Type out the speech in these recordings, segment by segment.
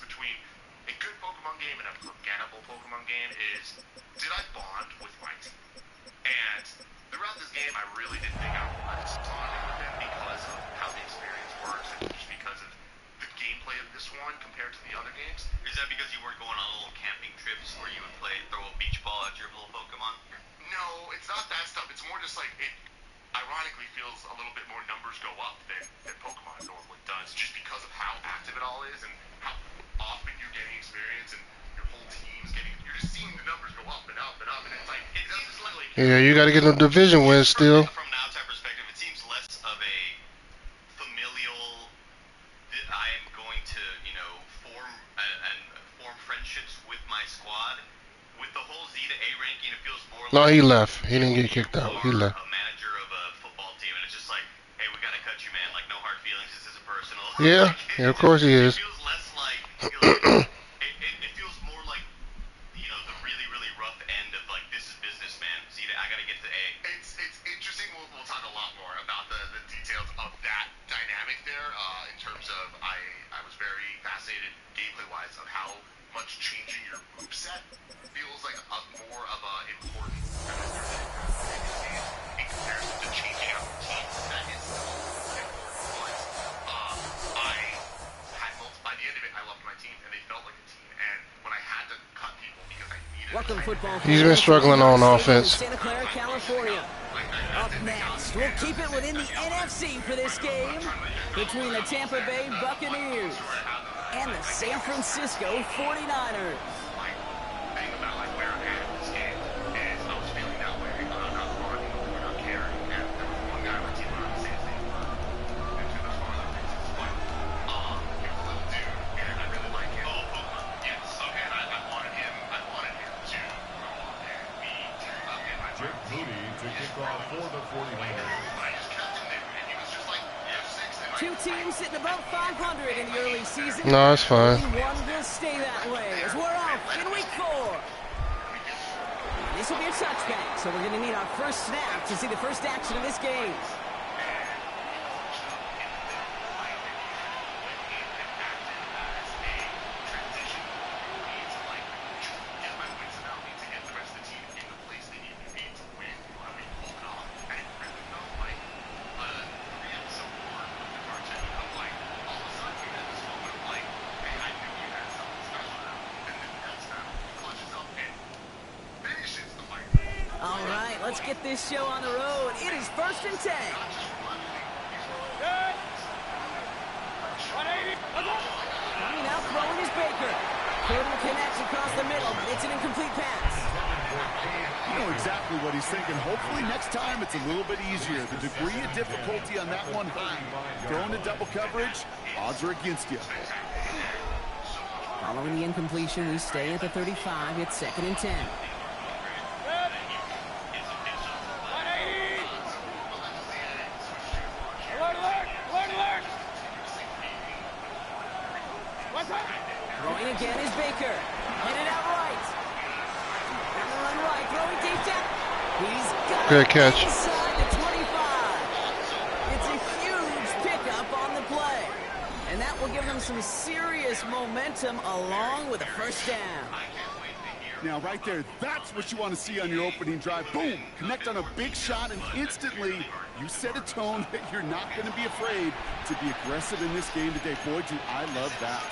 between a good Pokemon game and a forgettable Pokemon game is, did I bond with my team? And throughout this game, I really didn't think I was bonding with them because of how the experience works and just because of the gameplay of this one compared to the other games. Is that because you weren't going on little camping trips where you would throw a beach ball at your little Pokemon? No, it's not that stuff. It's more just like it ironically feels a little bit more numbers go up than Pokemon normally does, just because of how active it all is and how often you're getting experience and your whole team's getting. You're just seeing the numbers go up and up and up, and it's like it doesn't look like. Yeah, you got to get a division win still. From an outside perspective, it seems less of a familial. I am going to, form friendships with my squad. With the whole Z to A ranking, it feels more like... No, he left. He didn't get kicked out. He left. A manager of a football team, and it's just like, hey, we got to cut you, man. Like, no hard feelings. This isn't personal. Yeah, yeah, of course he is. It feels less like... It feels more like, the really, really rough end of, like, this is business, man. Z to I got to get to A. It's interesting. We'll talk a lot more about the details of that dynamic there in terms of... I was very fascinated gameplay-wise of how much changing your moveset feels like more of an important in comparison to changing out the team. That is important, but by the end of it, I loved my team, and they felt like a team. And when I had to cut people because I needed... He's been struggling on offense. Santa Clara, California. Up next, we'll keep it within the NFC for this game between the Tampa Bay Buccaneers and the San Francisco 49ers. Two teams sitting above 500 in the early season. No, it's fine. One will stay that way as we're off in week 4. This will be a touchback, so we're going to need our first snap to see the first action of this game. Let's get this show on the road. It is 1st and 10. Coming out, throwing is Baker. Couldn't connect across the middle, but it's an incomplete pass. You know exactly what he's thinking. Hopefully next time it's a little bit easier. The degree of difficulty on that one high. Throwing to double coverage, odds are against you. Following the incompletion, we stay at the 35. It's 2nd and 10. Throwing again is Baker. Headed out right. On the run right. Throwing deep down. He's got good catch. Inside the 25. It's a huge pickup on the play. And that will give them some serious momentum along with a first down. Now, right there, that's what you want to see on your opening drive. Boom! Connect on a big shot, and instantly you set a tone that you're not going to be afraid to be aggressive in this game today. Boy, do I love that.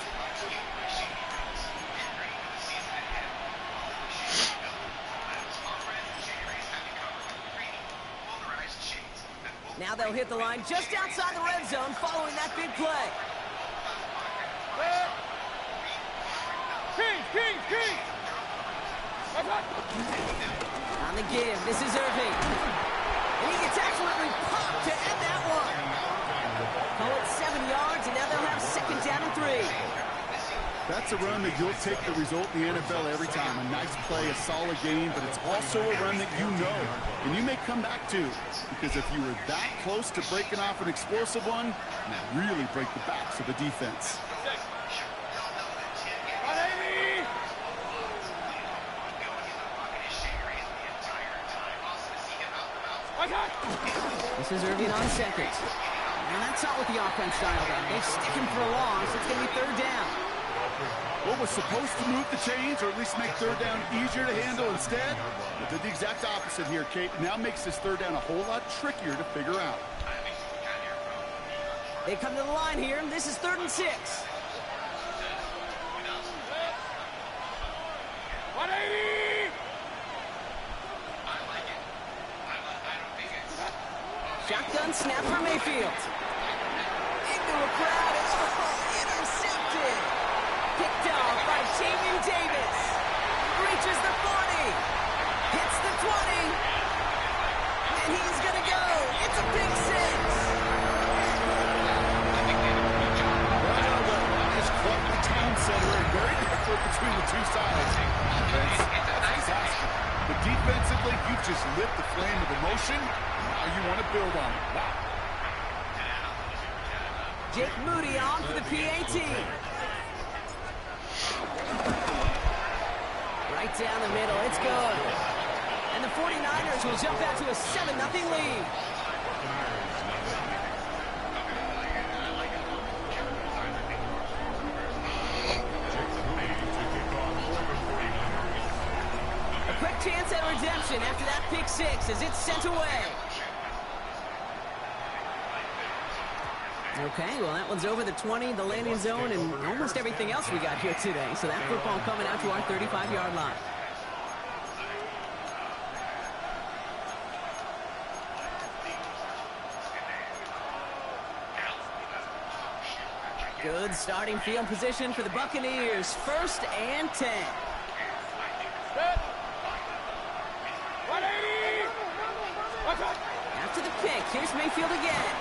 Now they'll hit the line just outside the red zone following that big play. King! On the give, this is Irving. And he gets absolutely popped to end that one. Call it 7 yards, and now they'll have 2nd down and 3. That's a run that you'll take the result in the NFL every time. A nice play, a solid game, but it's also a run that you know, and you may come back to. Because if you were that close to breaking off an explosive one, you really break the backs of the defense. This is Irving on 2nd. And that's not what the offense dialed up. They stick him for a loss. It's going to be 3rd down. What was supposed to move the chains, or at least make third down easier to handle instead, but did the exact opposite here, Kate. Now makes this third down a whole lot trickier to figure out. They come to the line here. This is 3rd and 6. Shotgun snap for Mayfield. Into a crowd. Intercepted. Picked off by T.U. Davis. Reaches the 40. Hits the 20. And he's going to go. It's a pick 6. Center and very different between the two sides. Offense, that's disaster. But defensively, you've just lit the flame of emotion. Now you want to build on it. Wow. Jake Moody on for the PAT. Right down the middle. It's good. And the 49ers will jump out to a 7-0 lead. Quick chance at redemption after that pick 6 as it's sent away. Okay, well, that one's over the 20, the landing zone, and almost everything else we got here today. So that football coming out to our 35-yard line. Good starting field position for the Buccaneers. 1st and 10. After the pick, here's Mayfield again.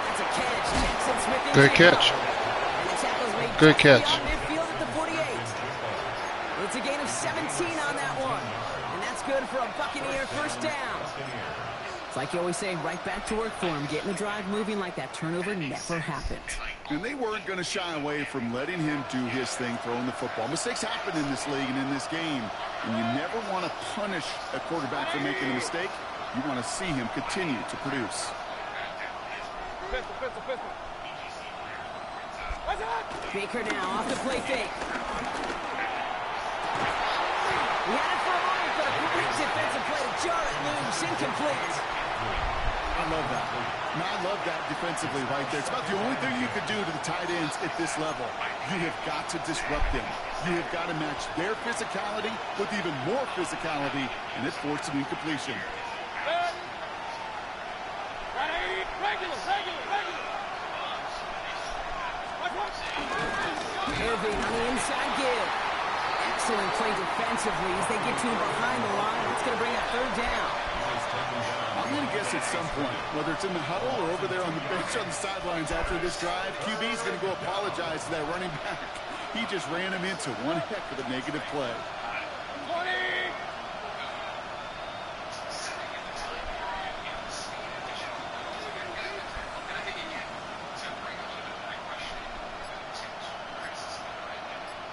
That's a catch. Jackson Smith. Good catch. And the tackle's made Good catch. on midfield at the 48. It's a gain of 17 on that one. And that's good for a Buccaneer 1st down. It's like you always say, right back to work for him. Getting the drive moving like that turnover never happened. And they weren't going to shy away from letting him do his thing, throwing the football. Mistakes happen in this league and in this game. And you never want to punish a quarterback for making a mistake. You want to see him continue to produce. Baker now off the play fake. He had it for a moment, but a great defensive play to jar it loose. Incomplete. I love that. Now, I love that defensively right there. It's about the only thing you could do to the tight ends at this level. You have got to disrupt them. You have got to match their physicality with even more physicality, and it forced an incompletion. Irving on the inside give. Excellent play defensively as they get to him behind the line. It's going to bring a 3rd down. I'm going to guess at some point, whether it's in the huddle or over there on the bench on the sidelines after this drive, QB is going to go apologize to that running back. He just ran him into one heck of a negative play. 20!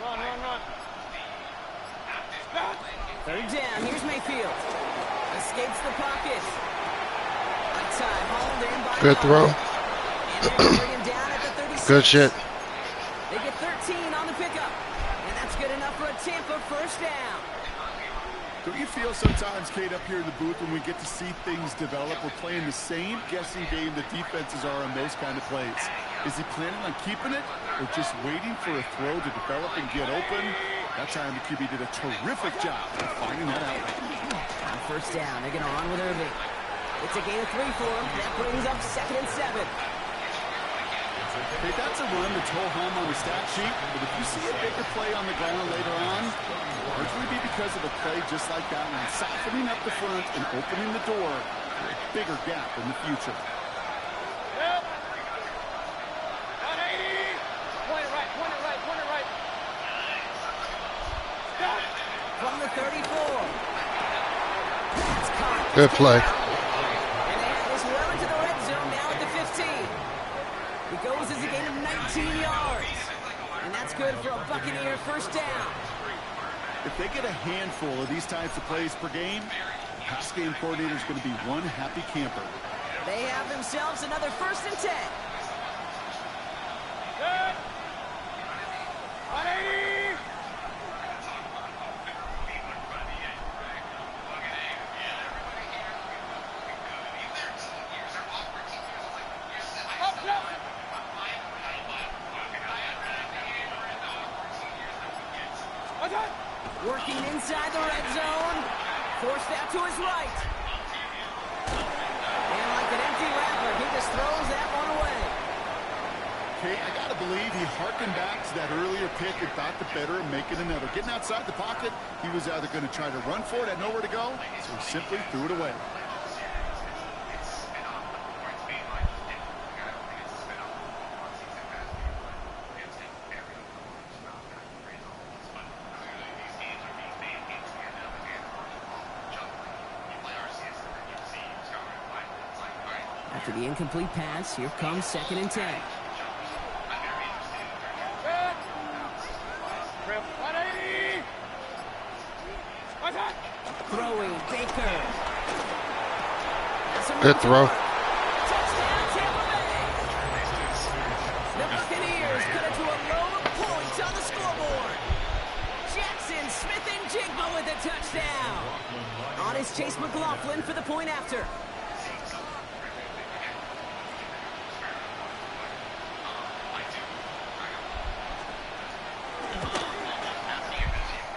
Run. 3rd down. Here's Mayfield. Escapes the pocket. Outside, hauled in by Good throw. And they're bring him down at the 36. Good shit. They get 13 on the pickup. And that's good enough for a Tampa 1st down. Don't you feel sometimes, Kate, up here in the booth when we get to see things develop, we're playing the same guessing game the defenses are on those kind of plays? Is he planning on keeping it or just waiting for a throw to develop and get open? That time the QB did a terrific job of finding that out. On 1st down, they're going to run with Irving. It's a gain of 3 for him. That brings up 2nd and 7. Hey, that's a run to tow home on the stat sheet, but if you see a bigger play on the ground later on, largely be because of a play just like that one, softening up the front and opening the door for a bigger gap in the future. Yep. 180! Point it right. Stop! From the 34. That's caught. Good play. And they have this well into the red zone now at the 15. It goes as a gain of 19 yards. And that's good for a Buccaneer 1st down. If they get a handful of these types of plays per game, the pass game coordinator is going to be one happy camper. They have themselves another 1st and 10. Good. 180! Working inside the red zone. Forced out to his right. And like an empty wrapper, he just throws that one away. Okay, I got to believe he harkened back to that earlier pick and thought the better of making another. Getting outside the pocket, he was either going to try to run for it, had nowhere to go, so he simply threw it away. After the incomplete pass, here comes 2nd and 10. Throwing Baker. Good throw. Touchdown, Tampa Bay. The Buccaneers cut it to a row of points on the scoreboard. Jackson Smith and Jigba with a touchdown. On is Chase McLaughlin for the point after.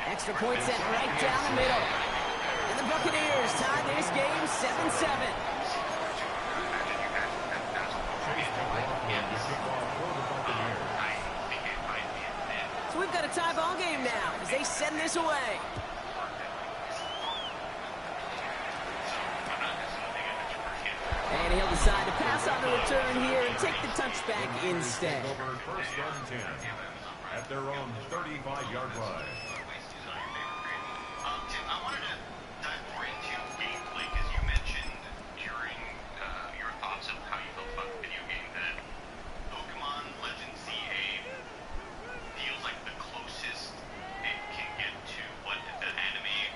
Extra point sent right down the middle. And the Buccaneers tie this game 7-7. So we've got a tie ball game now as they send this away. And he'll decide to pass on the return here and take the touchback instead. First down and 10 at their own 35-yard line. Tim, I wanted to dive more into gameplay because you mentioned during your thoughts of how you felt about the video game that Pokemon Legends CA feels like the closest it can get to what the anime,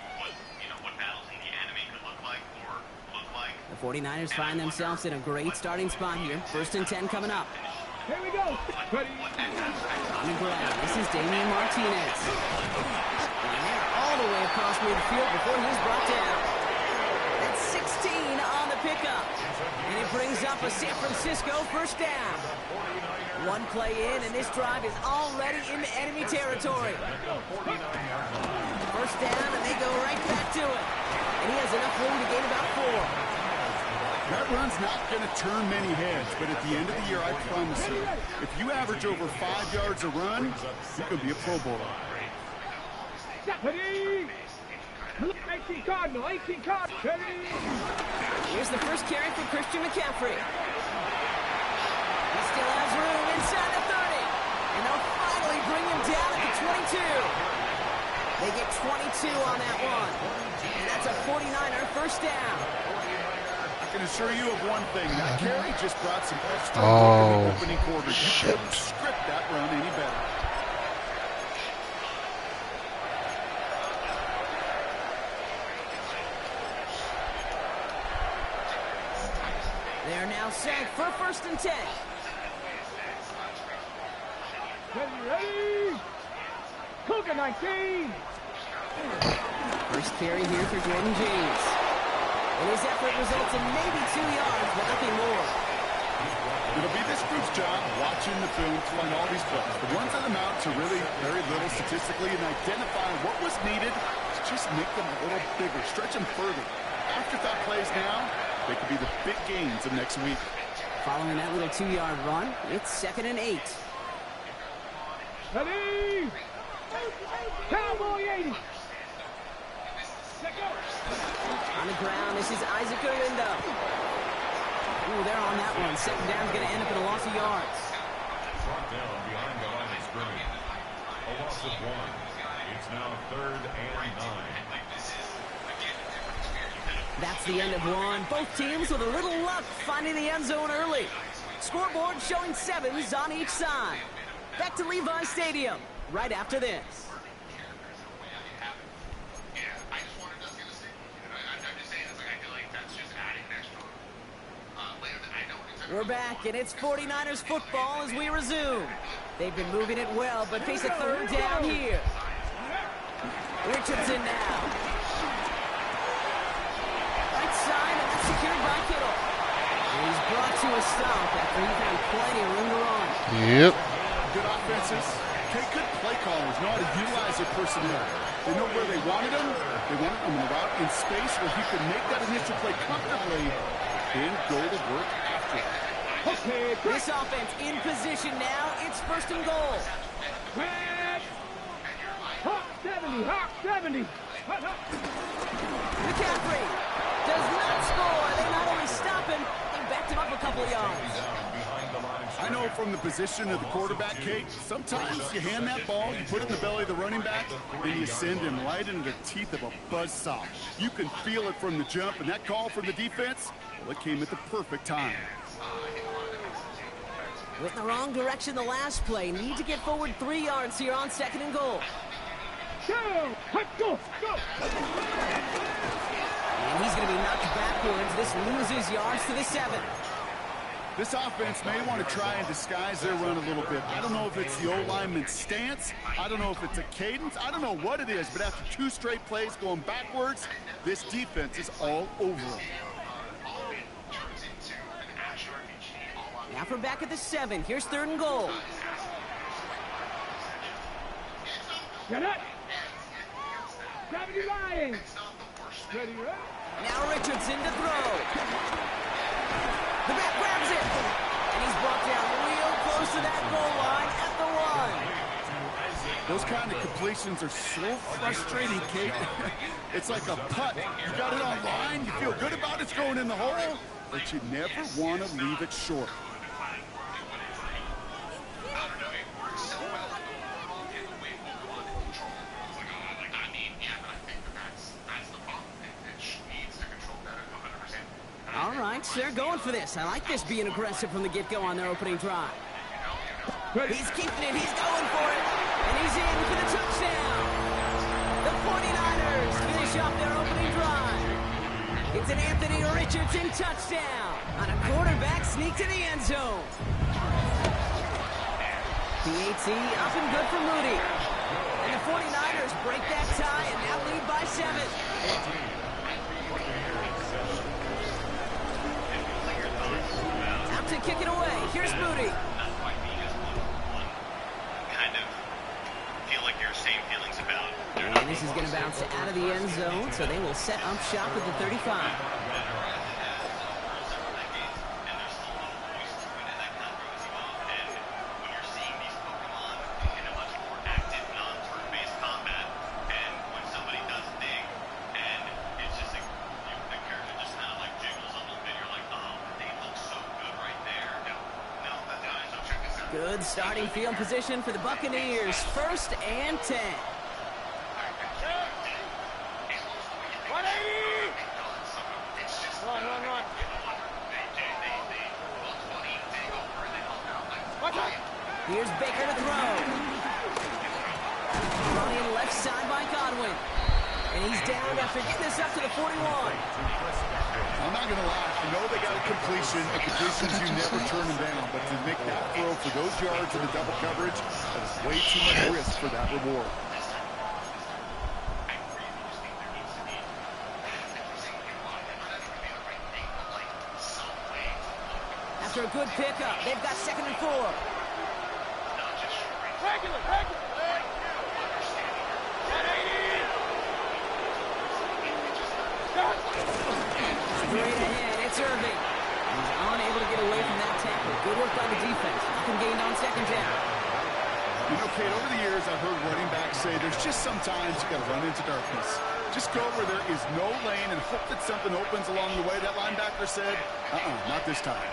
what battles in the anime could look like or look like. The 49ers find themselves in a great starting spot here. 1st and 10 coming up. Here we go. Ready. On the ground, this is Damian Martinez. And they're all the way across midfield before he's brought down. That's 16 on the pickup. And it brings up a San Francisco first down. One play in, and this drive is already into enemy territory. First down, and they go right back to it. And he has enough room to gain about 4. That run's not going to turn many heads, but at the end of the year, I promise you, if you average over 5 yards a run, you could be a Pro Bowler. Ready. 18 Cardinal, 18 Cardinal. Ready. Here's the first carry for Christian McCaffrey. He still has room inside the 30. And they'll finally bring him down at the 22. They get 22 on that one. And that's a 49er first down. I can assure you of one thing. That carry just brought some extra Oh, in the opening quarter. You couldn't script that run any better. They're now set for 1st and 10. Ready. Cougar 19. First carry here for Jordan James. And his effort results in maybe 2 yards, but nothing more. It'll be this group's job watching the film to find all these plays. The ones that amount to really very little statistically and identifying what was needed to just make them a little bigger, stretch them further. Afterthought plays now, they could be the big gains of next week. Following that little 2-yard run, it's 2nd and 8. Ready. Cowboy 80. On the ground, this is Isaac Orindo. Ooh, they're on that one. 2nd down's going to end up in a loss of yards. Brought down behind the line of scrimmage. A loss of 1. It's now 3rd and 9. That's the end of one. Both teams with a little luck finding the end zone early. Scoreboard showing 7s on each side. Back to Levi Stadium right after this. We're back, and it's 49ers football as we resume. They've been moving it well, but face a 3rd down here. Richardson now. Right side, and that's secured by Kittle. And he's brought to a stop after he found plenty of room to run. Yep. Good offenses, Okay, good play callers know how to utilize their personnel. They know where they wanted them. They wanted them in the route in space where he could make that initial play comfortably and go to work after it. Okay, This offense in position now. It's first and goal. quick. Hawk 70, Hawk 70. Hut, hut. McCaffrey does not score. They not only stop him, they backed him up a couple of yards. I know from the position of the quarterback, Kate, sometimes you hand that ball, you put it in the belly of the running back, and you send him right into the teeth of a buzzsaw. You can feel it from the jump, and that call from the defense, well, it came at the perfect time. Went in the wrong direction the last play. Need to get forward 3 yards here on second and goal. Go. Hut, go. Go. And he's going to be knocked backwards. This loses yards to the 7. This offense may want to try and disguise their run a little bit. I don't know if it's the O-lineman's stance. I don't know if it's a cadence. I don't know what it is, but after 2 straight plays going backwards, this defense is all over them. Now from back at the 7. Here's third and goal. Get it. 70 Lions. Ready, right? Now Richardson to throw. The back grabs it. And he's brought down real close to that goal line at the 1. Those kind of completions are so frustrating, Kate. It's like a putt. You got it on line, you feel good about it's going in the hole, but you never want to leave it short. All right, they're going for this. I like this being aggressive from the get-go on their opening drive. Ready. He's keeping it. He's going for it. And he's in for the touchdown. The 49ers finish off their opening drive. It's an Anthony Richardson touchdown on a quarterback sneak to the end zone. PAT up and good for Moody. And the 49ers break that tie and now lead by 7. Out to kick it away. Here's Moody. Kind of feel like your same feelings about. And this is going to bounce out of the end zone, so they will set up shop at the 35. Good starting field position for the Buccaneers. 1st and 10. 180. Run. Watch out. Here's Baker to throw. Running left side by Godwin. And he's down after getting this up to the 41. I'm not going to lie. I know they got a completion. A completions you never turn them down. But to make that throw for those yards in the double coverage, that is way too much risk for that reward. After a good pickup, they've got 2nd and 4. Regular. 180. Straight ahead, it's Irving. He's unable to get away from that tackle. Good work by the defense. Nothing gained on 2nd down. You know, Kate, over the years, I've heard running backs say there's just sometimes you got to run into darkness. Just go where there is no lane and hope that something opens along the way. That linebacker said, not this time.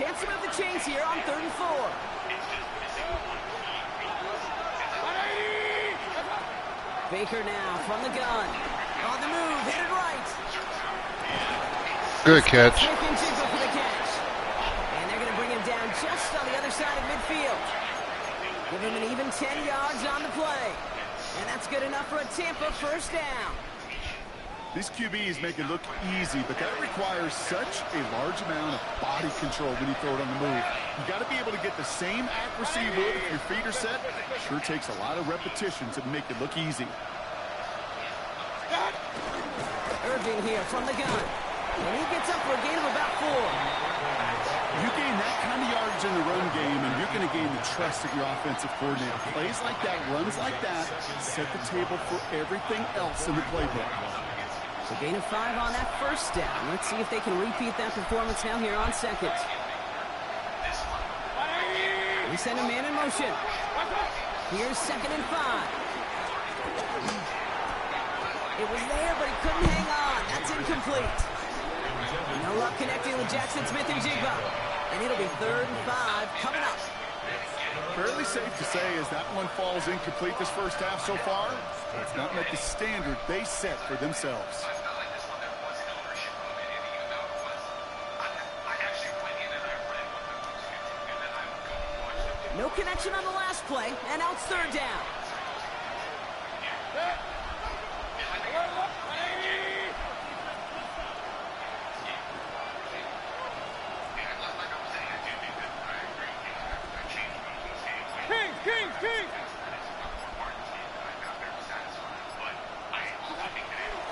Chance to move the chains here on 3rd and 4. 180. Baker now from the gun. On the move, hit it right. Good catch. Smith and Jiggle for the catch. And they're going to bring him down just on the other side of midfield. Give him an even 10 yards on the play. And that's good enough for a Tampa 1st down. These QBs make it look easy, but that requires such a large amount of body control when you throw it on the move. You got to be able to get the same accuracy you would if your feet are set. It sure takes a lot of repetition to make it look easy. Irving here from the gun. And he gets up for a gain of about 4. You gain that kind of yardage in the run game, and you're going to gain the trust of your offensive coordinator. Plays like that, runs like that, set the table for everything else in the playbook. So gain of 5 on that first down. Let's see if they can repeat that performance now here on second. We send a man in motion. Here's 2nd and 5. It was there, but he couldn't hang on. That's incomplete. No luck connecting with Jackson Smith and Jigba. And it'll be 3rd and 5 coming up. Fairly safe to say as that one falls incomplete this first half so far, it's not met the standard they set for themselves. No connection on the last play, and now it's 3rd down.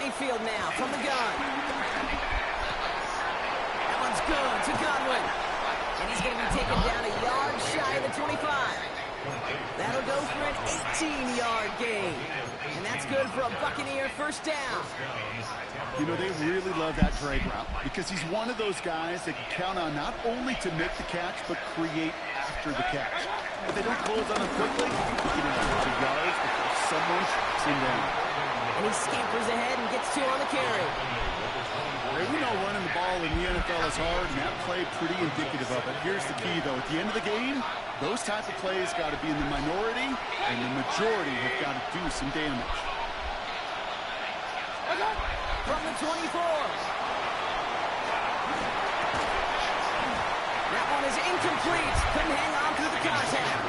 Mayfield now from the gun. That one's good to Godwin. And he's going to be taken down a yard shy of the 25. That'll go for an 18-yard gain. And that's good for a Buccaneer first down. You know, they really love that drag route because he's one of those guys that can count on not only to make the catch, but create after the catch. If they don't close on him quickly, he can have to yards before someone shuts him down. And he scampers ahead and gets 2 on the carry. Hey, we know running the ball in the NFL is hard, and that play pretty indicative of it. Here's the key, though. At the end of the game, those type of plays got to be in the minority, and the majority have got to do some damage. From the 24. That one is incomplete. Couldn't hang on through the contact.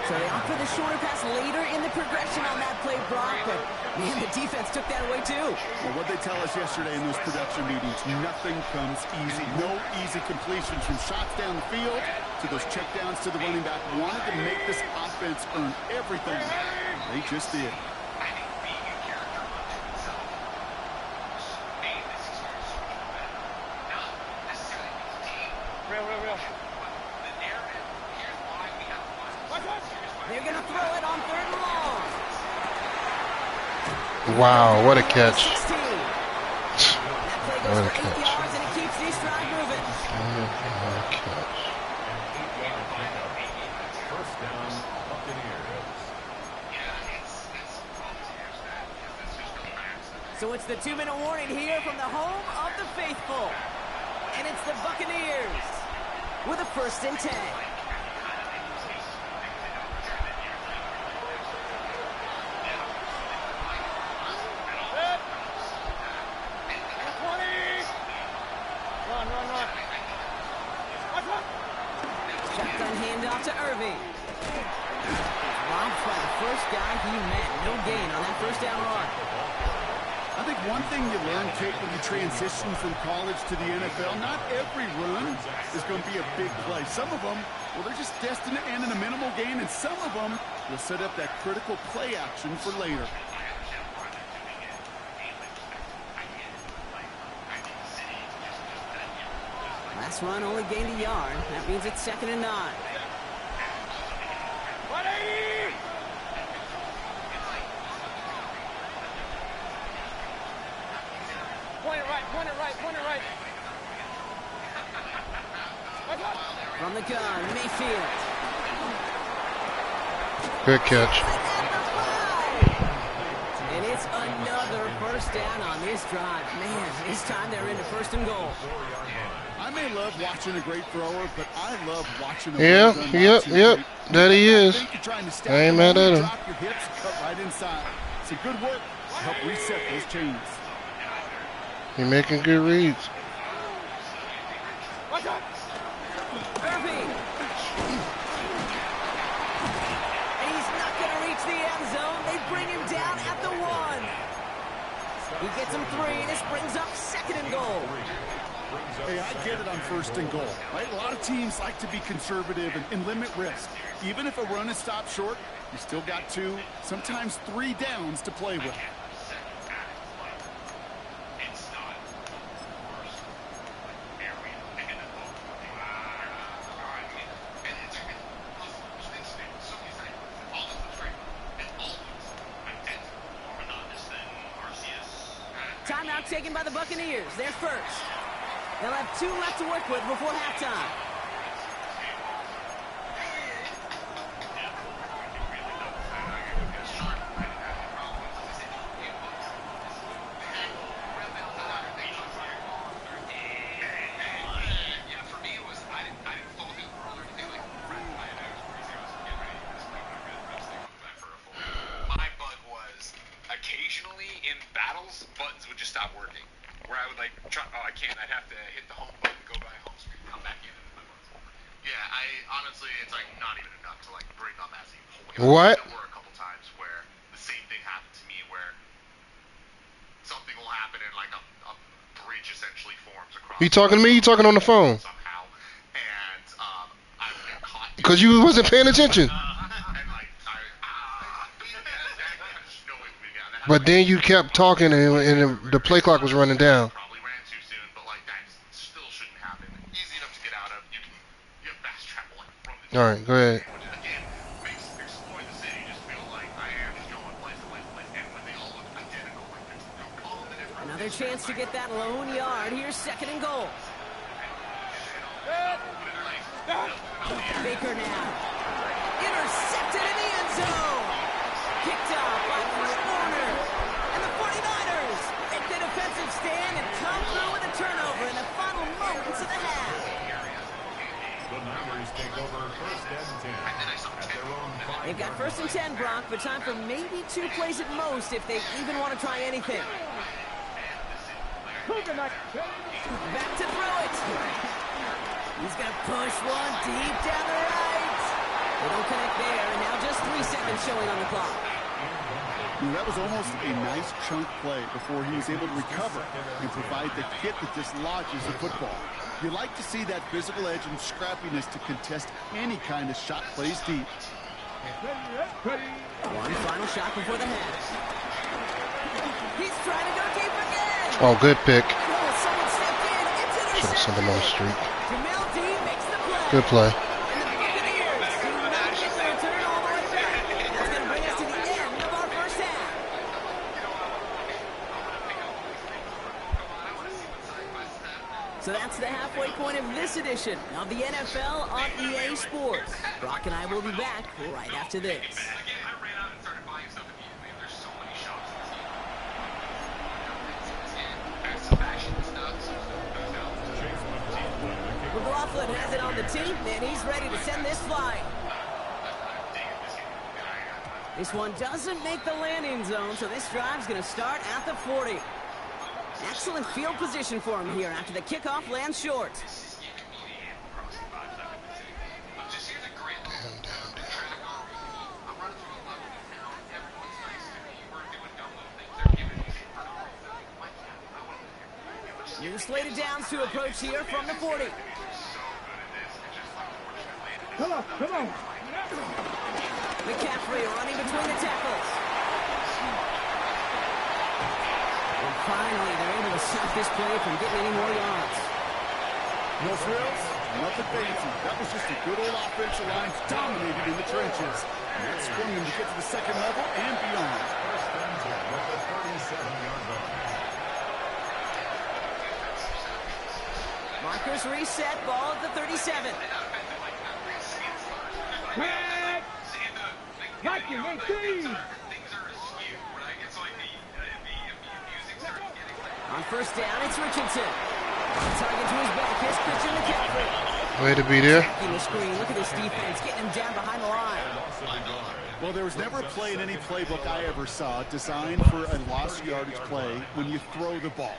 So they opt for the shorter pass later in the progression on that play, Brock, but man, the defense took that away too. Well, what they tell us yesterday in those production meetings, nothing comes easy. No easy completions from shots down the field to those checkdowns to the running back. Wanted to make this offense earn everything. They just did. They're going to throw it on 3rd and long. Wow, what a catch. 16. That play goes What a for 8 catch. yards, and it keeps these drive moving. What a catch. First down, Buccaneers. So it's the 2-minute warning here from the home of the faithful. And it's the Buccaneers with a 1st and 10. Shotgun handoff to Irving. Robbed by the first guy he met. No gain on that first down run. I think one thing you learn, Kate, when you transition from college to the NFL, not every run is going to be a big play. Some of them, well, they're just destined to end in a minimal gain, and some of them will set up that critical play action for later. Last run only gained a yard. That means it's 2nd and 9. From the gun, Mayfield. Good catch. And it's another first down on this drive. Man, this time they're into 1st and goal. I may love watching a great thrower, but I love watching a Yep, well-done yep, boxing yep. team. That he is. I think you're trying to stack I ain't them mad on, at him. drop your hips, cut right inside. Some good work to help reset those chains. He making good reads. Irving. And he's not going to reach the end zone. They bring him down at the 1. He gets him 3, and this brings up 2nd and goal. Hey, I get it on 1st and goal, right? A lot of teams like to be conservative and limit risk. Even if a run is stopped short, you still got 2, sometimes 3 downs to play with. timeout taken by the Buccaneers. They're first. They'll have 2 left to work with before halftime. Occasionally in battles, buttons would just stop working. Where I would like try, oh, I can't. I'd have to hit the home button, go by home screen, come back in, and my buttons will work. Yeah, I honestly, it's like not even enough to like break on that scene. What? There were a couple times where the same thing happened to me, where something will happen and like a bridge essentially forms across. You talking to me? You talking on the phone? Somehow, and I would get caught. Because you wasn't paying attention. But then you kept talking and the play clock was running down. Probably ran too soon, but like that still shouldn't happen. Easy enough to get out of. You have fast travel like from the. All right, go ahead. Which again makes exploring the city just feel like I am just going place to place to place, and when they all look identical, like there's no calling the difference. Another chance to get that lone yard. Here's 2nd and goal. Baker now. Intercepted in the end zone. Picked up by Warner. And the 49ers make the defensive stand and come through with a turnover in the final moments of the half. The Niners take over 1st and 10. At their own 5. They've got 1st and 10, Brock, but time for maybe 2 plays at most if they even want to try anything. Back to throw it. He's going to push one deep down the right. They don't connect there, and now just 3 seconds showing on the clock. That was almost a nice chunk play before he was able to recover and provide the hit that dislodges the football. You like to see that physical edge and scrappiness to contest any kind of shot plays deep. One final shot before the half. He's trying to go deep again. Oh, good pick. Oh, someone stepped in. It's Should have sent him on the street. Jamel D makes the play. Good play. And the Buccaneers do not get the return all the way back. That's going to bring us to the end of our first half. So that's the halfway point of this edition of the NFL on EA Sports. Brock and I will be back right after this. Again, I ran out and started buying stuff immediately. There's so many shops in this game. Fashion stuff, McLaughlin has it on the tee, and he's ready to send this flying. This one doesn't make the landing zone, so this drive's going to start at the 40. Excellent field position for him here after the kickoff lands short. New slated downs to approach here from the 40. Come on. McCaffrey running between the tackles. And finally, they're able to stop this play from getting any more yards. No frills, nothing fancy. That was just a good old offensive line dominated in the trenches. And that swung him to get to the 2nd level and beyond. 1st and 10 at the 37-yard line. Markers reset, ball at the 37. On 1st down, it's Richardson. Target to his back. Here's Christian McCaffrey. Way to be there. Checking the screen. Look at this defense getting him down behind the line. Well, there was never a play in any playbook I ever saw designed for a lost yardage play when you throw the ball.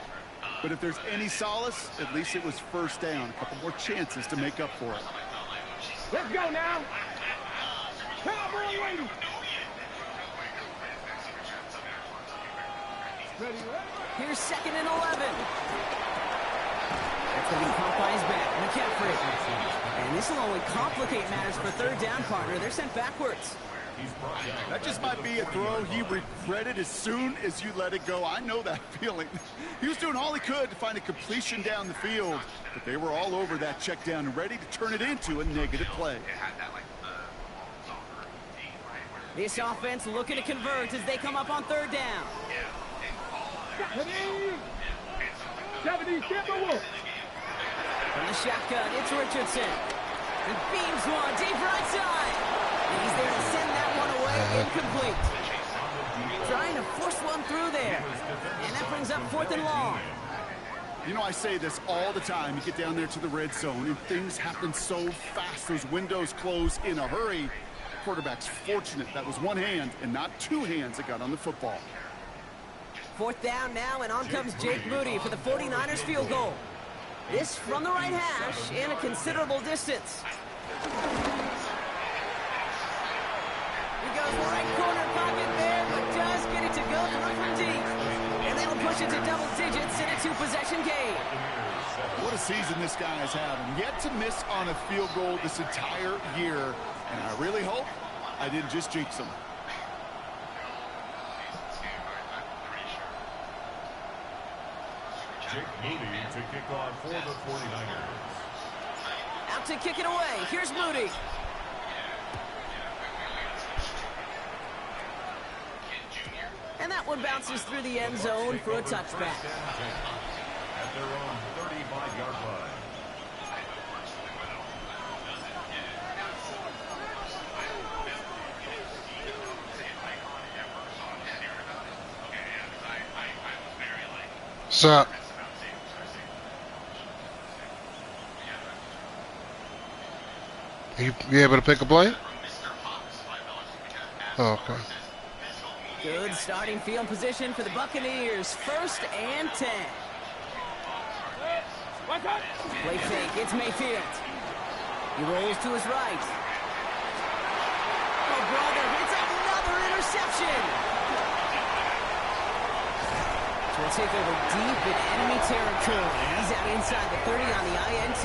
But if there's any solace, at least it was 1st down. A couple more chances to make up for it. Let's go now. Cowboy waiting. Here's 2nd and 11. That's going to be caught by his back. McCaffrey. And this will only complicate matters for 3rd down, partner. They're sent backwards. That just might be a throw he regretted as soon as you let it go. I know that feeling. He was doing all he could to find a completion down the field, but they were all over that check down and ready to turn it into a negative play. This offense looking to convert as they come up on 3rd down. 70, Timberwolves. From the shotgun, it's Richardson. He beams one deep right side. And he's there to send that one away, incomplete. Trying to force one through there. And that brings up 4th and long. You know, I say this all the time. You get down there to the red zone, and things happen so fast. Those windows close in a hurry. Quarterback's fortunate that was one hand and not two hands that got on the football. 4th down now, and on comes Jake Moody for the 49ers field goal. This from the right hash and a considerable distance. He goes right corner pocket there, but does get it to go through from deep. And that'll push it to double digits in a 2-possession game. What a season this guy is having. Yet to miss on a field goal this entire year. And I really hope I didn't just jinx him. Jake Moody to kick off for the 49ers. Out to kick it away. Here's Moody. And that one bounces through the end zone for a touchback. At their own 35-yard line. Sup? You able to pick a play? Oh, okay. Good starting field position for the Buccaneers. 1st and 10. Play fake. It's Mayfield. He rolls to his right. Oh, brother. It's another interception. We'll take over deep in enemy territory. He's out inside the 30 on the INT.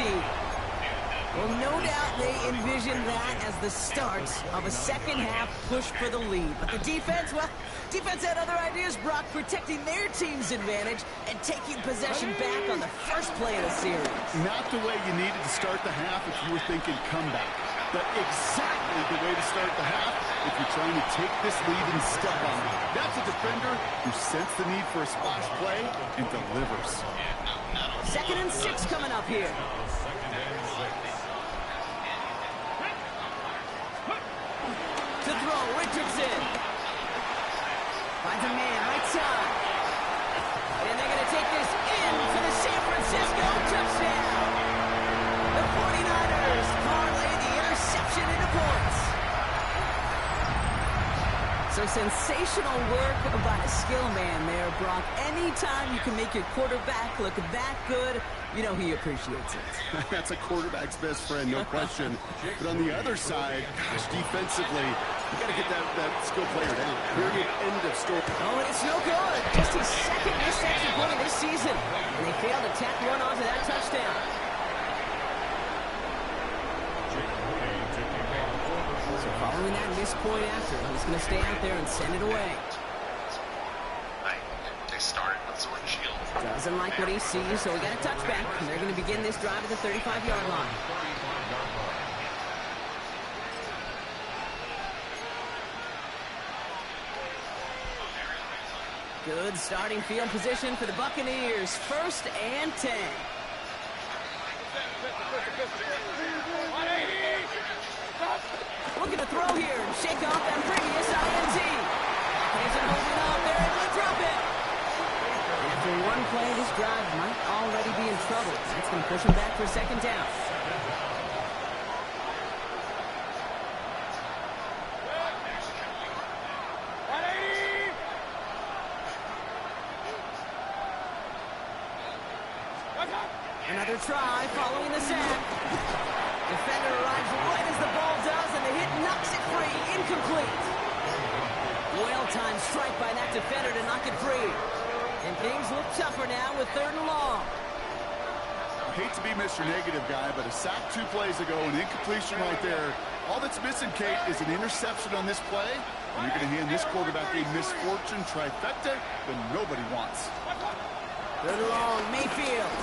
Well, no doubt they envisioned that as the start of a second-half push for the lead. But the defense, well, defense had other ideas, Brock, protecting their team's advantage and taking possession back on the first play of the series. Not the way you needed to start the half if you were thinking comeback. But exactly the way to start the half if you're trying to take this lead and step on it. That's a defender who sensed the need for a splash play and delivers. 2nd and 6 coming up here. To throw, Richardson. Finds a man right side. And they're going to take this in for the San Francisco touchdown. The 49ers parlay the interception into points. So sensational work by a skill man there, Brock. Anytime you can make your quarterback look that good, you know he appreciates it. That's a quarterback's best friend, no question. But on the other side, gosh, defensively, you got to get that skill player down. Period. End of story. Oh, and it's no good. Just his 2nd missed extra point of this season. And they failed to tack one onto that touchdown. So following that missed point after, he's going to stay out there and send it away. They started with Sword Shield. Doesn't like what he sees, so we got a touchback. And they're going to begin this drive at the 35-yard line. Good starting field position for the Buccaneers. 1st and 10. Looking to throw here and shake off that previous INT. Isn't holding up. They're able to drop it. After one play, this drive might already be in trouble. That's going to push him back for 2nd down. Another try following the sack. Defender arrives right as the ball does, and the hit knocks it free. Incomplete. Well-timed strike by that defender to knock it free. And things look tougher now with 3rd and long. I hate to be Mr. Negative guy, but a sack 2 plays ago, an incompletion right there. All that's missing, Kate, is an interception on this play, and you're going to hand this quarterback a misfortune trifecta that nobody wants. 3rd and long, Mayfield.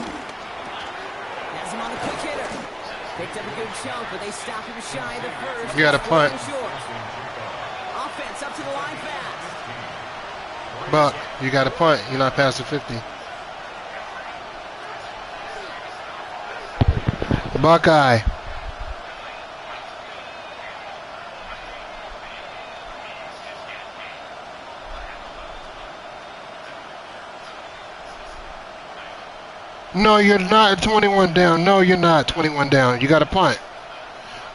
Has him on the quick hitter. Picked up a good chunk, but they stop him shy of the first. You got a punt. Offense up to the line fast. Buck, you got to punt. You're not past the 50. Buckeye. No, you're not 21 down. No, you're not 21 down. You got to punt.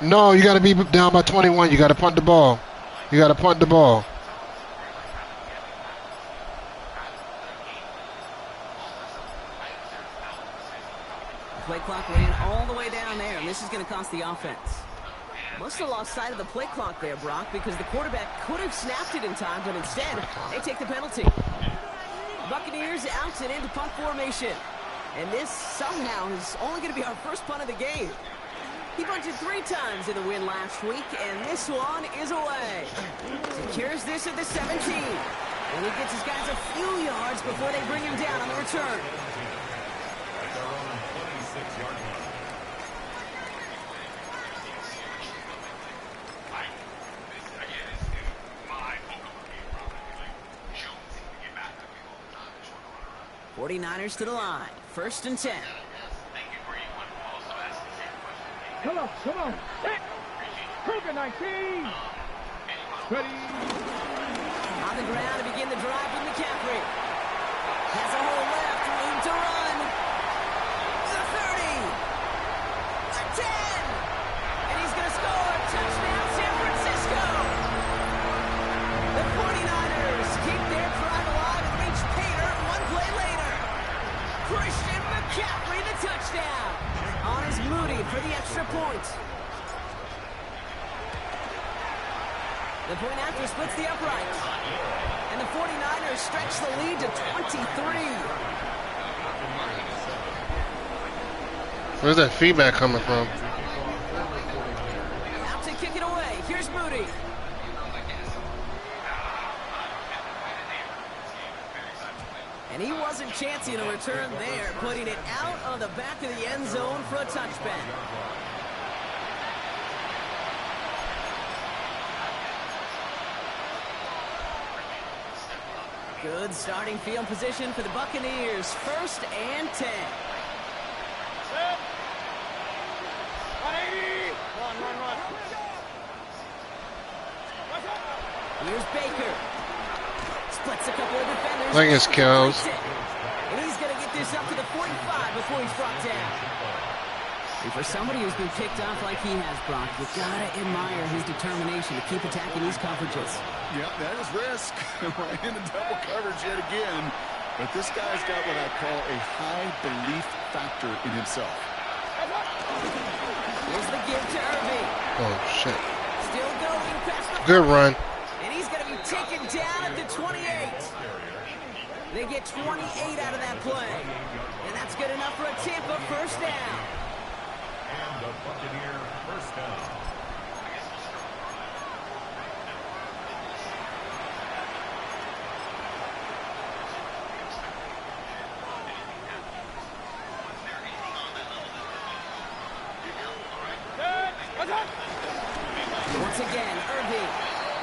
No, you got to be down by 21. You got to punt the ball. You got to punt the ball. Play clock ran all the way down there, and this is going to cost the offense. Must have lost sight of the play clock there, Brock, because the quarterback could have snapped it in time, but instead, they take the penalty. Buccaneers out and into punt formation. And this somehow is only going to be our first punt of the game. He punted 3 times in the win last week, and this one is away. Secures this at the 17. And he gets his guys a few yards before they bring him down on the return. '49ers to the line. 1st and 10. Come on, come on. Kroger 19. Ready. On the ground to begin the drive with McCaffrey. Has a hole left, room to run. The 30. The 10. And he's going to score. Touchdown, San Francisco. The 49ers keep their drive alive and reach pay dirt 1 play later. Christian McCaffrey, the touchdown. On his Moody for the extra point. The point after splits the upright. And the 49ers stretch the lead to 23. Where's that feedback coming from? Out to kick it away. Here's Moody. And he wasn't chancing a return there, putting it out on the back of the end zone for a touchback. Good starting field position for the Buccaneers. 1st and 10. 180. Run. Here's Baker. Splits a couple of defenders. I think it's Kells. And he's going to get this up to the 45 before he's brought down. And for somebody who's been picked off like he has, Brock, you got to admire his determination to keep attacking these coverages. Yeah, that is risk. We're in the double coverage yet again. But this guy's got what I call a high belief factor in himself. Here's the give to Irving. Oh, shit. Still going past the Good run. And he's going to be taken down at the 28. They get 28 out of that play. And that's good enough for a Tampa 1st down. And the Buccaneer 1st down. Once again, Irving.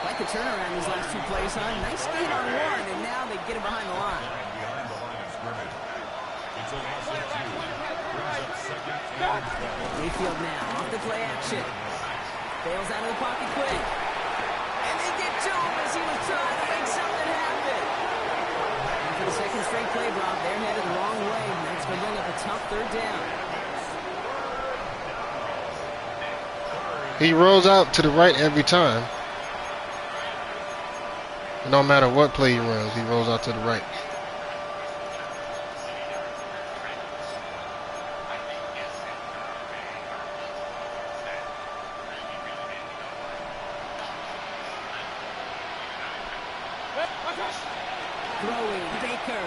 Like the turnaround these last 2 plays, huh? Nice gain on 1, and now they get him behind the line. Behind the line of scrimmage. It's a loss of 2. Brings up 2nd and 12. Mayfield now off the play action. Bails out of the pocket quick. And they get to him as he was trying to make something happen. And for the 2nd straight play, Brock, they're headed the wrong way. And that's going to bring up a tough 3rd down. He rolls out to the right every time. No matter what play he runs, he rolls out to the right. Throwing, Baker.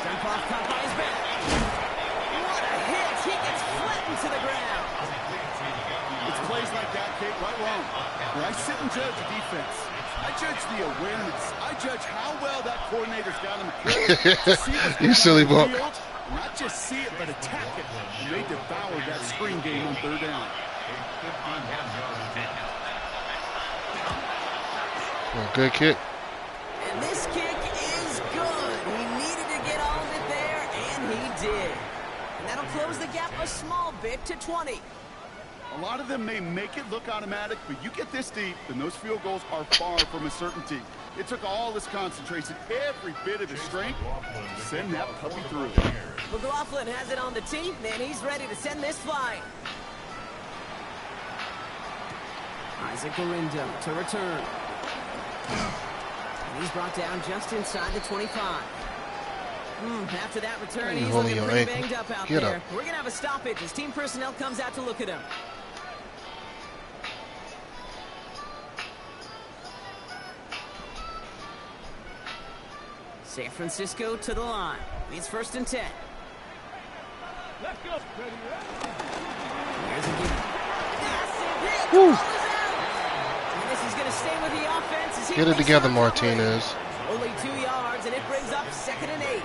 Dump off, caught by his back. What a hit! He gets flattened to the ground. It's plays like that, Kate, right wrong. When I sit and judge the defense, I judge the awareness. I judge how well that coordinator's got him equipped. You silly book. Not just see it, but attack it. And they devoured that screen game on 3rd down. Oh, good kick. And this kick is it to 20. A lot of them may make it look automatic, but you get this deep, and those field goals are far from a certainty. It took all his concentration, every bit of his strength, to send that puppy through. McLaughlin has it on the tee, and he's ready to send this flying. Isaac Garindo to return. And he's brought down just inside the 25. After that return, he's looking pretty banged up out there. We're going to have a stoppage as team personnel comes out to look at him. San Francisco to the line. It's 1st and 10. Let's go. Here's a give. And this is going to stay with the offense. As he Get it together, Martinez. Only 2 yards, and it brings up 2nd and 8.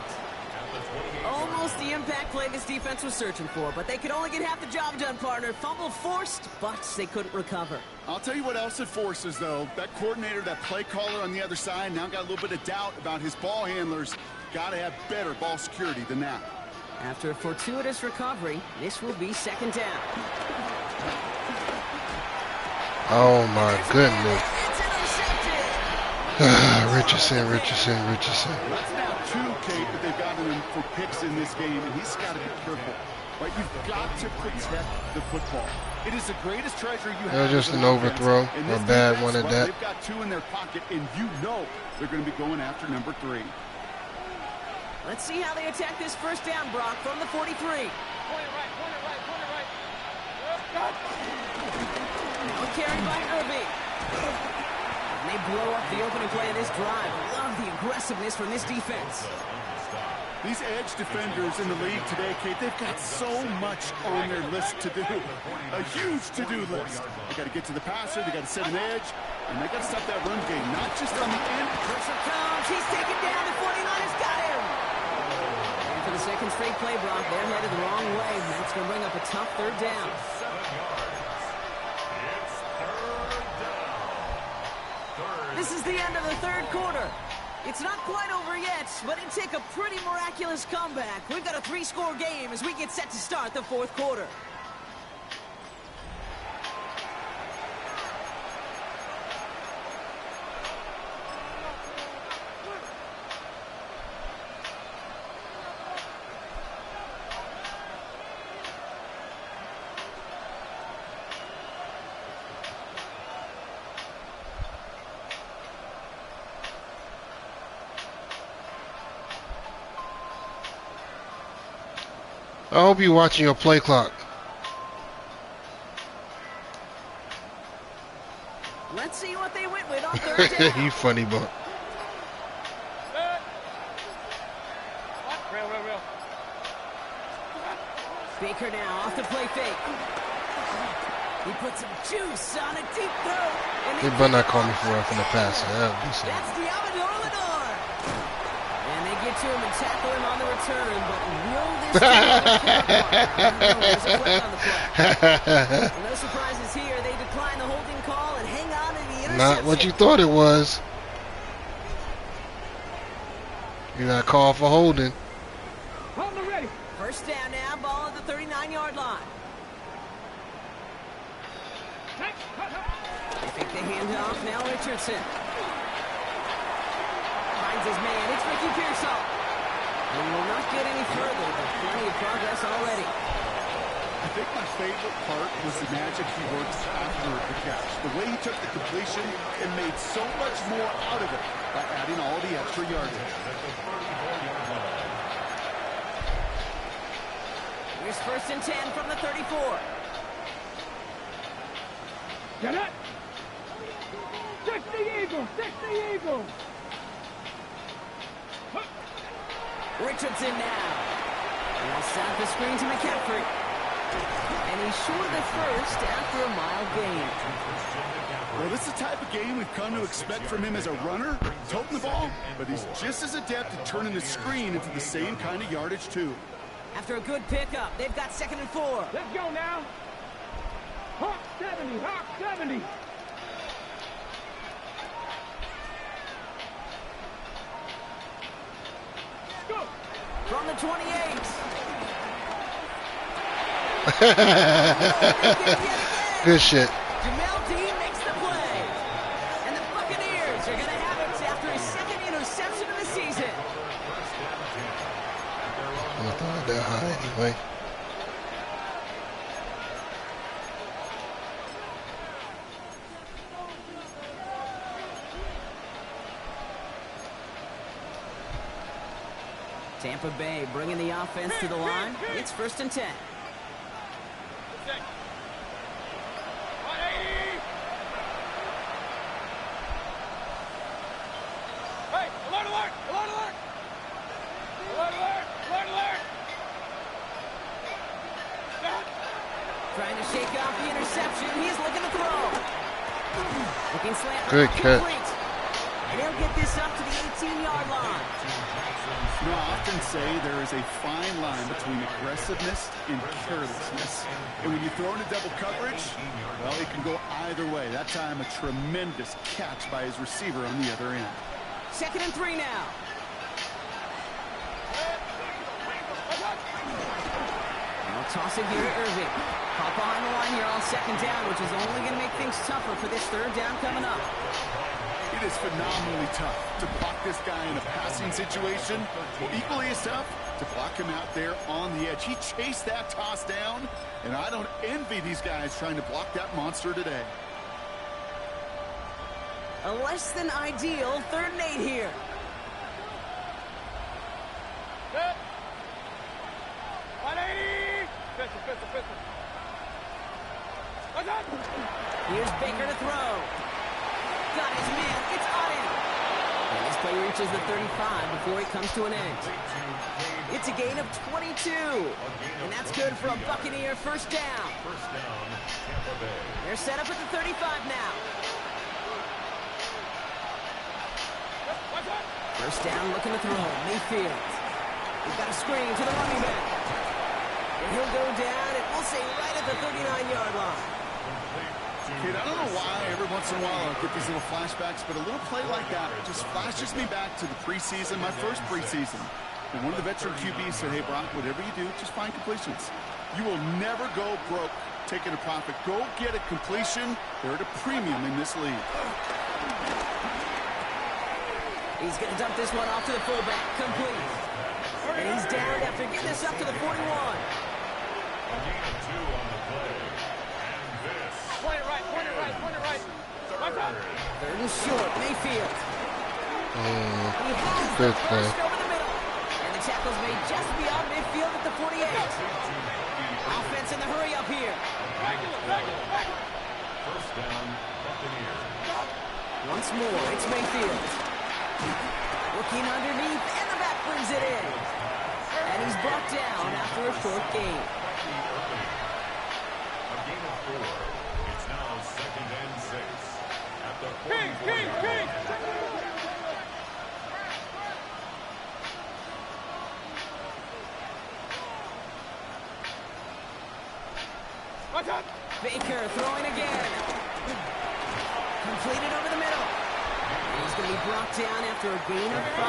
Almost the impact play this defense was searching for, but they could only get half the job done, partner. Fumble forced, but they couldn't recover. I'll tell you what else it forces, though. That coordinator, that play caller on the other side, now got a little bit of doubt about his ball handlers. Got to have better ball security than that. After a fortuitous recovery, this will be 2nd down. Oh, my goodness. It's intercepted. Richardson. That's now 2, Kate, that they've gotten him for picks in this game, and he's got to be careful. Right? You've got to protect the football. It is the greatest treasure you have. That was just an overthrow, a bad one at that. They've got 2 in their pocket, and you know they're going to be going after number 3. Let's see how they attack this 1st down, Brock, from the 43. Point it right. Now carried by Irby. And they blow up the opening play of this drive. Love the aggressiveness from this defense. These edge defenders in the league today, Kate, they've got so much on their list to do. A huge to-do list. They got to get to the passer, they got to set an edge, and they got to stop that run game, not just on the end. Pressure comes. He's taken down. The 49ers got him. And for the 2nd straight play, Brock, they're headed the wrong way. That's going to bring up a tough 3rd down. This is the end of the 3rd quarter. It's not quite over yet, but it'd take a pretty miraculous comeback. We've got a 3-score game as we get set to start the 4th quarter. I hope you're watching your play clock. Let's see what they went with on 3rd down. You funny buck. Real. Baker now off the play fake. He puts some juice on a deep throw. They better not call me for roughing the passer. That would be something. That's Diamador Lenore. And they get to him and tackle him on the return, but will this team there's a flag on the play. No surprises here. They decline the holding call and hang on to the interception. Not what you thought it was. You got called for holding. Hold it ready. 1st down now, ball at the 39-yard line. They take the handoff, now Richardson. Finds his man, it's Ricky Pearsall. And will not get any further, but plenty of progress already. I think my favorite part was the magic he worked after the catch. The way he took the completion and made so much more out of it by adding all the extra yardage. Here's 1st and 10 from the 34. Get it. 60 Eagles. Richardson now. And they'll stop the screen to McCaffrey. And he's short of the 1st after a mile gain. Well, this is the type of game we've come to expect from him as a runner, toting the ball, but he's just as adept at turning the screen into the same kind of yardage, too. After a good pickup, they've got 2nd and 4. Let's go now. Hawk 70. Go. From the 28. Good shit. Jamel Dean makes the play. And the Buccaneers are going to have it after his second interception of the season. I'm throwing that high anyway. Tampa Bay bringing the offense to the line. It's 1st and 10. Trying to shake off the interception. He's looking to throw. Looking slant. Good catch. And he'll get this up to the 18-yard line. You know, I often say there is a fine line between aggressiveness and carelessness. And when you throw into double coverage, well, it can go either way. That time, a tremendous catch by his receiver on the other end. 2nd and 3 now. They'll toss it here to Irving. Caught behind the line here on 2nd down, which is only going to make things tougher for this 3rd down coming up. It is phenomenally tough to block this guy in a passing situation. Well, equally as tough to block him out there on the edge. He chased that toss down, and I don't envy these guys trying to block that monster today. A less than ideal 3rd and 8 here. Here's Baker to throw. Got his man. It's on him. And this play reaches the 35 before it comes to an end. It's a gain of 22. And that's good for a Buccaneer 1st down. They're set up at the 35 now. 1st down, looking to throw. Mayfield. He's got a screen to the running back. And he'll go down, and we'll say right at the 39-yard line. Kid, I don't know why every once in a while I'll get these little flashbacks, but a little play like that just flashes me back to the preseason, my first preseason. And one of the veteran QBs said, hey, Brock, whatever you do, just find completions. You will never go broke taking a profit. Go get a completion. They're at a premium in this league. He's going to dump this one off to the fullback. Complete. And he's down after getting this up to the 41. A gain of 2 on the play. And this. Point it right. 3rd and short. Mayfield. He has the Good play. burst over the middle. And the tackle's made just beyond midfield at the 48. Offense in the hurry up here. 1st down, Buccaneers. Once more, it's Mayfield. Looking underneath, and the back brings it in. And he's brought down after a short gain. A gain of 4. It's now 2nd and 6. At the 44. Baker throwing again. Completed over the middle. And he's going to be brought down after a gain of 5,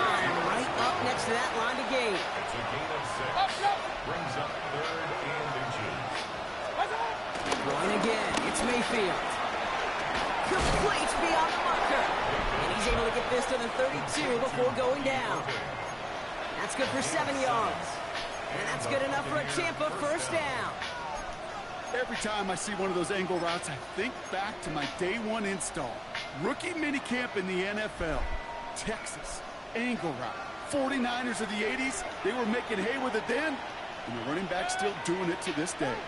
right up next to that line to gain. It's a gain of 6. Brings up 3rd and inches. Throwing again. It's Mayfield. Complete beyond the marker. And he's able to get this to the 32 before going down. That's good for 7 yards. And that's good enough for a Tampa 1st down. Every time I see one of those angle routes, I think back to my day 1 install. Rookie minicamp in the NFL. Texas, angle route. 49ers of the 80s, they were making hay with it then, and the running back's still doing it to this day.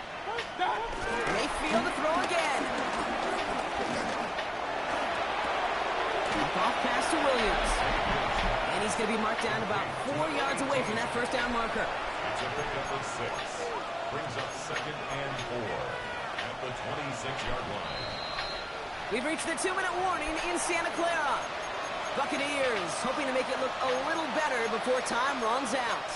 Mayfield to throw again. Off pass to Williams. And he's going to be marked down about 4 yards away from that 1st down marker. It's a pickup of 6. Brings up 2nd and 4 at the 26-yard line. We've reached the 2-minute warning in Santa Clara. Buccaneers hoping to make it look a little better before time runs out.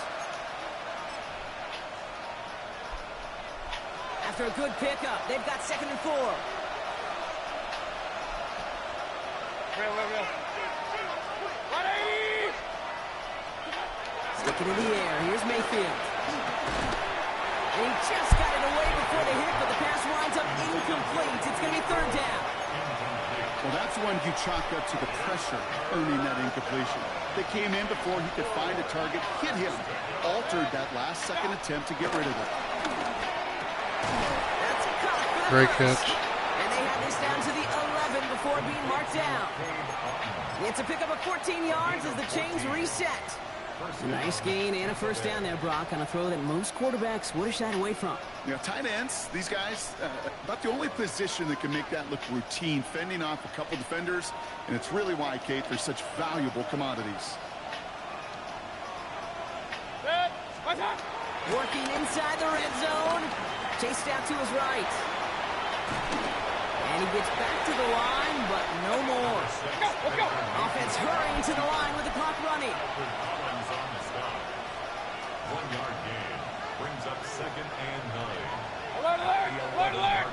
After a good pickup, they've got 2nd and 4. Sticking in the air. Here's Mayfield. And he just got it away before for the hit, but the pass winds up incomplete. It's going to be third down. Well, that's one you chalk up to the pressure earning that incompletion. They came in before he could find a target, hit him, altered that last-second attempt to get rid of it. That's a cut for the Great first. catch. And they have this down to the 11 before being marked down. It's a pickup of 14 yards as the chains reset. Nice gain and a first down there, Brock, on a throw that most quarterbacks would have shied away from. Yeah, tight ends, these guys, about the only position that can make that look routine, fending off a couple defenders, and it's really why, Kate, they're such valuable commodities. Working inside the red zone. Chased out to his right. And he gets back to the line, but no more. Offense hurrying to the line with the clock running. 1 yard gain brings up 2nd and 9. Alert!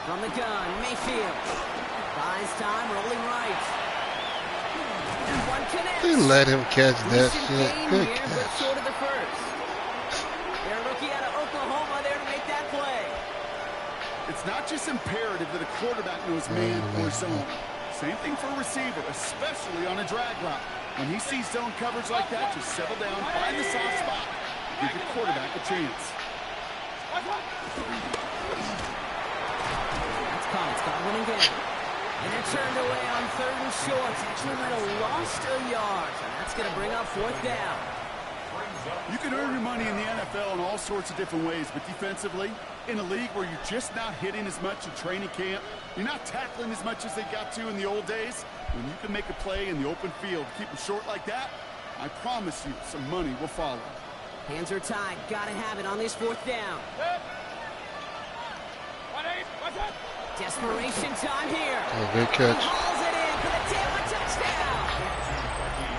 From the gun, Mayfield. Buys time, rolling right. And one connects. They let him catch that Decent shit. gain Good here, but catch. short of the first. Their rookie out of Oklahoma there to make that play. It's not just imperative that a quarterback knows man or zone. Same thing for a receiver, especially on a drag route. When he sees zone coverage like that, just settle down, find the soft spot, give your quarterback a chance. That's caught. It's Godwin again. And they're turned away on 3rd and short. Actually might have lost a yard. And that's going to bring up 4th down. You can earn your money in the NFL in all sorts of different ways, but defensively, in a league where you're just not hitting as much in training camp, you're not tackling as much as they got to in the old days, when you can make a play in the open field, keep them short like that, I promise you some money will follow. Hands are tied. Got to have it on this 4th down. Desperation time here. Oh, good catch. He hauls it in for the Tampa touchdown.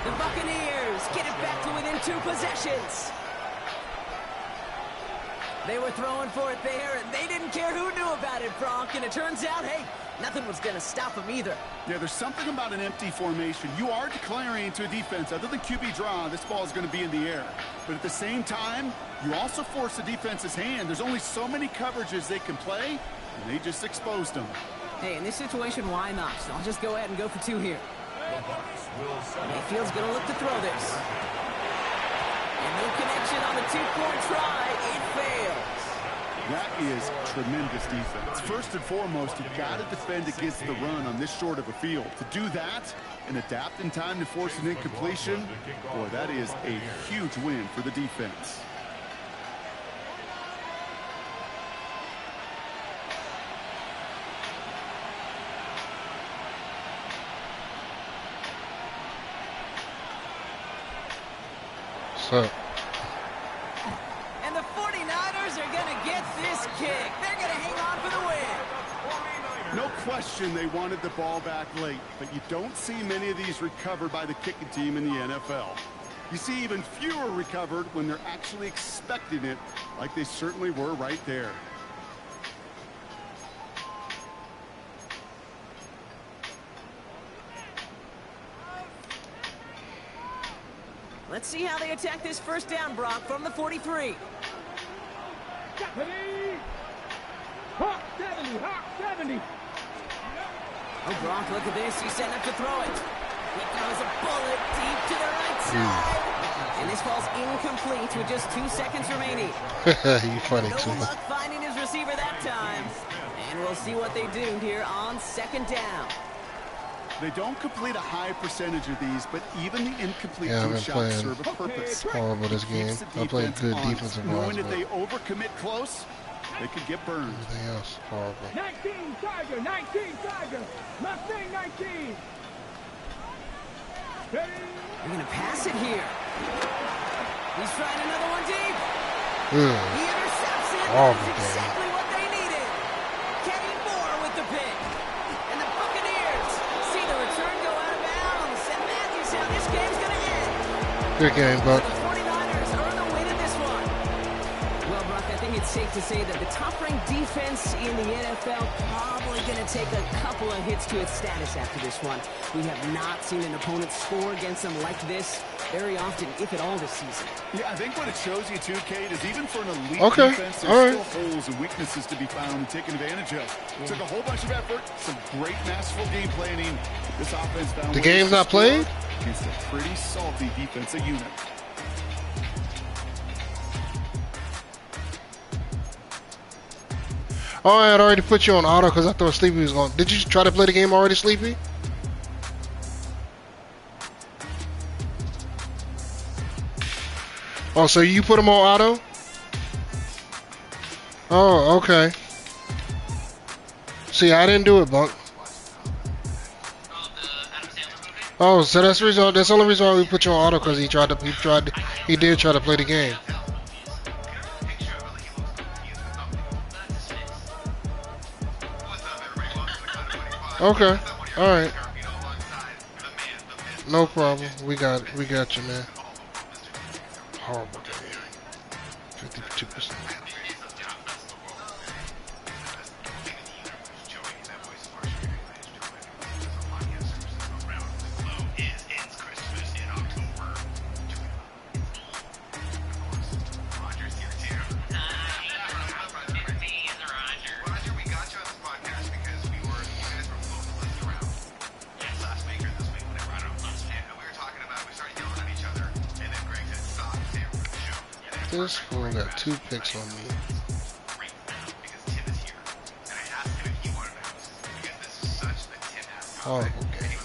The Buccaneers get it back to within 2 possessions. They were throwing for it there, and they didn't care who knew about it, Brock. And it turns out, hey, nothing was going to stop them either. Yeah, there's something about an empty formation. You are declaring to a defense, other than QB draw, this ball is going to be in the air. But at the same time, you also force the defense's hand. There's only so many coverages they can play, and they just exposed them. Hey, in this situation, why not? So I'll just go ahead and go for 2 here. Mayfield's going to look to throw this. And no connection on the 2-point try. It fails. That is tremendous defense. First and foremost, you've got to defend against the run on this short of a field. To do that and adapt in time to force an incompletion, boy, that is a huge win for the defense. So, And the 49ers are going to get this kick. They're going to hang on for the win. No question they wanted the ball back late, but you don't see many of these recovered by the kicking team in the NFL. You see even fewer recovered when they're actually expecting it, like they certainly were right there. Let's see how they attack this first down, Brock, from the 43. Hawk 70. Oh, Brock, look at this. He's setting up to throw it. He throws a bullet deep to the right side. And this falls incomplete with just 2 seconds remaining. you funny No too. luck finding his receiver that time. And we'll see what they do here on 2nd down. They don't complete a high percentage of these, but even the incomplete Yeah, I've been shots playing serve a purpose. horrible this game. Keeps the I played defense good honest, defensive knowing ones, if but they overcommit close, they could get burned. everything else horrible. 19 Tiger. Mustang 19. They're going to pass it here. He's trying another one deep. He intercepts it. Horrible That's game. exactly what they needed. Kenny Moore with the pick. And the Buccaneers see the return go out of bounds. And Matthews, how this game's going to end. Good game, Buck. The 49ers earn the win in this one. Well, Brock, I think it's it's safe to say that the top-ranked defense in the NFL probably going to take a couple of hits to its status after this one. We have not seen an opponent score against them like this very often, if at all, this season. Yeah, I think what it shows you, too, Kate, is even for an elite Okay. defense, there's still holes and weaknesses to be found and taken advantage of. It took a whole bunch of effort, some great masterful game planning. This offense found The ways game's to not score played? against a pretty salty defensive unit. Oh, I had already put you on auto because I thought Sleepy was going. Did you try to play the game already, Sleepy? Oh, so you put him on auto? Oh, okay. See, I didn't do it, Bunk. Oh, so that's the reason. That's the only reason why we put you on auto, because he did try to play the game. Okay, all right. No problem. We got you, man. Horrible game. 52%. This fool got 2 picks on me. Horrible game.